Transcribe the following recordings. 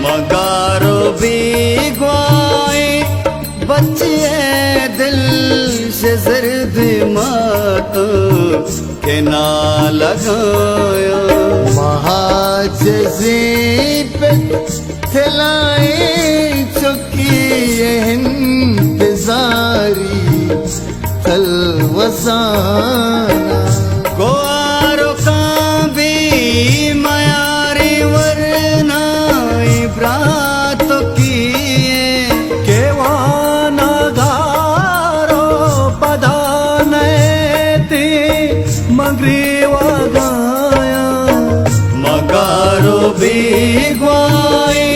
मगारो बीगवाई बच्चे दिल से जर्द मात के ना लगाया महाजजी पे खिलाई चुकी इंतजारी तलवसाना गोआरो का भी मयारी वरना इब्रात किए केवाना गारो पदानती मगरीवा गाया मगारो बीगवाई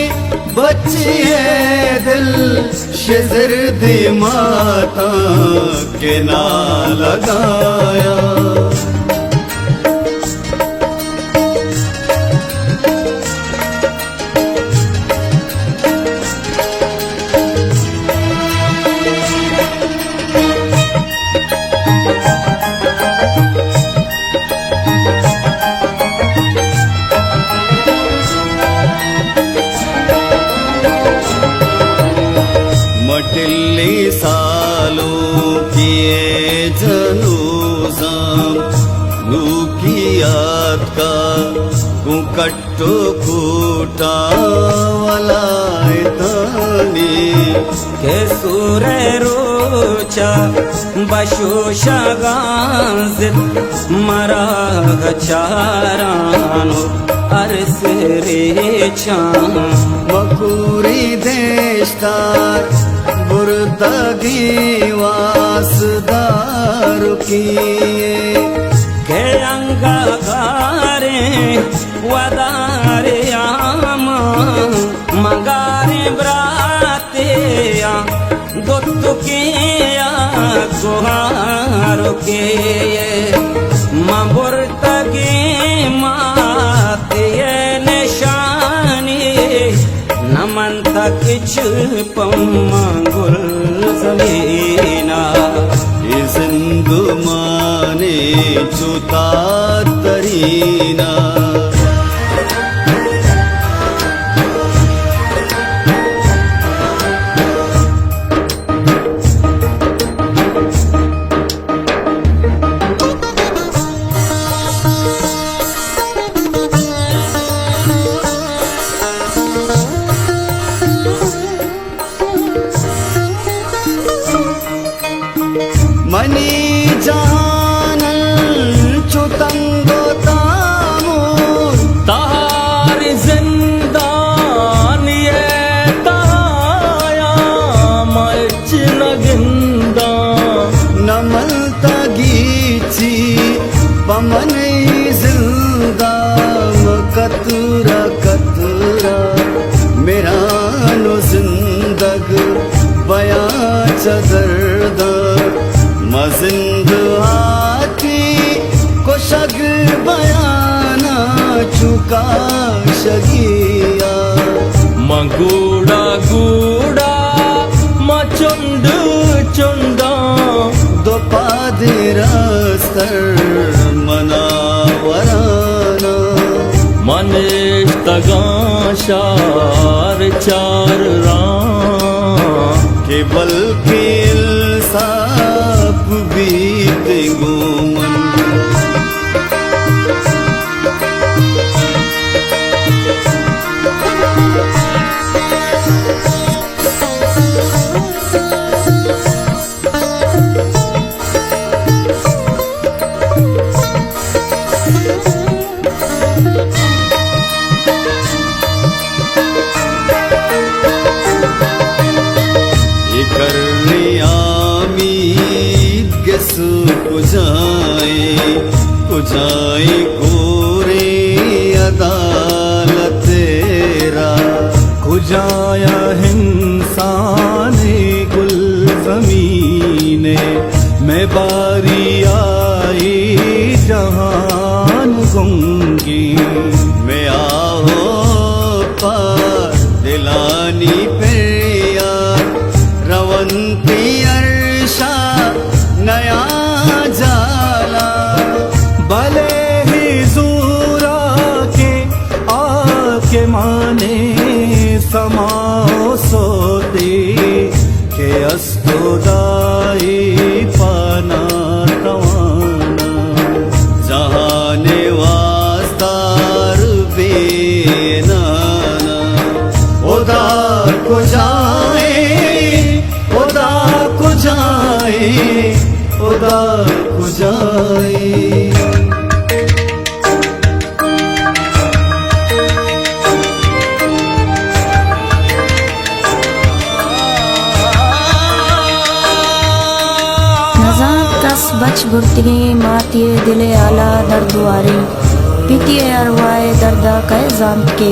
बच्चे दिल शेजर दी माता के ना लगाया मटिल्ली सालों किए जनूज़म लूकी याद का कुकट्टो कूटा वाला इतानी के सूरे रोचा बशोशा गांजित मरा गचारानो अरस रेचान मकूरी देशदार बुरदगी वासदार किए के अंगारे वदारे आमा मगारे ब्राते दोत्तु के गुहारो के मबुरतगी माते निशानी नमन तक पम्मांगुल जमीना जिंदु माने चुता तरीना मनी जान चुतंगो तामू तार जिंदान ये ताया मच नगिंदा नमल तगीची पमन जिंदा कतरा कतरा मेरा नो जिंदग बया चदरदा मजिंद आती को शग बयाना चुका शगिया मगूड़ा गूड़ा मचुंड चुंडा दो पादिरस्तर मनावराना मनेश तगाशार चार के बल्कि साप बीते गोमन करनियामीद गेसु कुजाए गोरे अदालत तेरा कुजाया इंसाने गुल ज़मीने मैं बारी आई जहान गूंगी मैं आहो पार दिलानी पेया रवंती अर्शा नया जाला भले ही ज़ूरा के आके माने समाओ सोती के अस्तुदाई पाना तवाना जहाने वास्तार बेनाना ओदा को जाए ओदा को जाए ओदा को जाए बच बुर्तिगे मातिए दिले आला दर्दुआरे पितिए अरवाए दर्दा कह जान के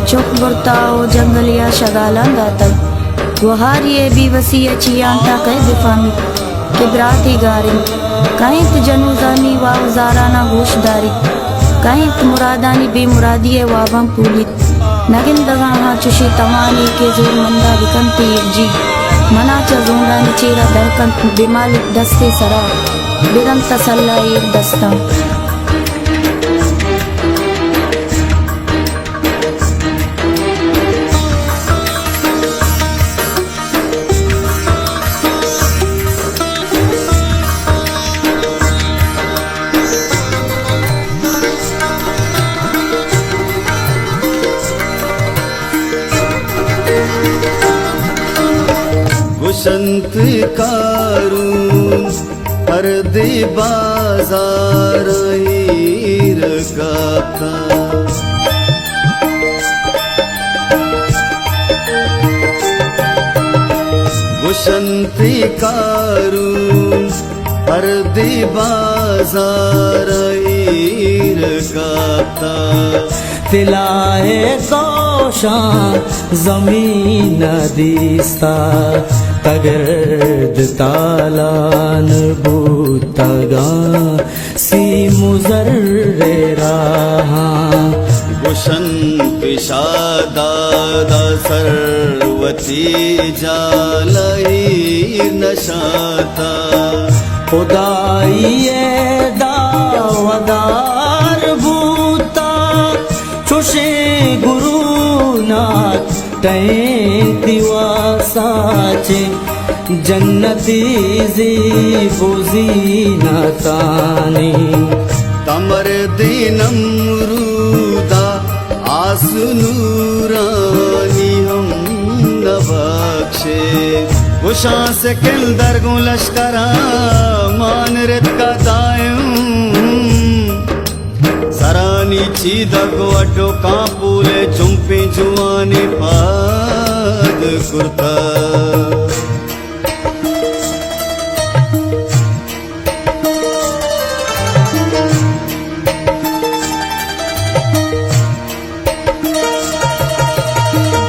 चुप बुरताओ जंगलिया शगाला दातल गुहारिए भी वसीय चियांटा कह दिफामी किबराती गारी कहीं त जनूजानी वावजाराना गोशदारी कहीं त मुरादानी बेमुरादिए वाबम पूलित नगिन दगा हाँ चुशी तमानी के जोर मंदा बिकंती जी मना चूंगा चेरा दहकन बिमालिक दस्ते सरा बिरम तसल्ला एक दस्ता गुशंत कारून हर दे बाजार हीर गाता गुशंत कारून हर दे बाजार हीर गाता तिलाए दोषा जमीन दिस्ता तगर्द तालान बूतगा सी मुजर्रे रहा गुशन पिशादा सर्वती जालई नशाता खुदाइए दावदार बूता चुशे गुरुनाथ टैंतिवा साचे जन्नती ज़ीबुज़ीनतानी तमर दिनम रूदा आसनूरानी हम नबक्षे गुशां से किल दरगु लश्करा मान रित का दायम सरानी चीदगो अड्डो कांपूले चुंपे जुआने पाद कुर्ता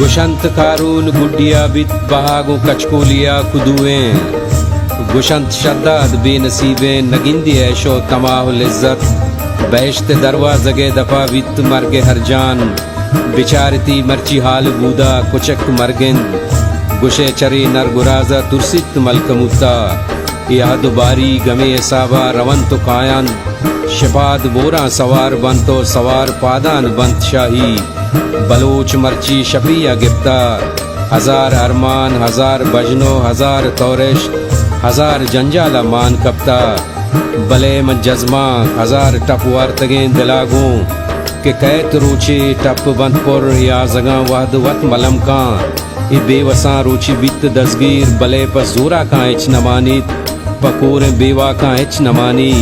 गुशंत कारून गुड्डिया बित बहागो कचकोलिया कुदुएं गुशंत शद्दाद बेनसीबें नगिंदी ऐशो तमाहुल इज्जत बैश्त दरवाज़गे दफा वित मरगे हर जान बिचारती मर्ची हाल बूदा कुचक मरगिन गुशे चरे नर गुराजा तुरसित मलकमुता याद बारी गमे साबा रवंत कायन शिपाद बोरा सवार बंतो सवार पादान बंत शाही बलोच मर्ची शफिया गिफ्तार हजार अरमान हजार बजनो हजार तौरिश हजार जंजाला मान कप्ता बले मन जज्मा हजार टप वार्तगें दिलागों के कैत रोचे टप बंदपुर या जगा वहद वत मलम का ये बेवसा रोची बित दसगीर बले पर जोरा का एच नमानी पकोर बेवा का एच नमानी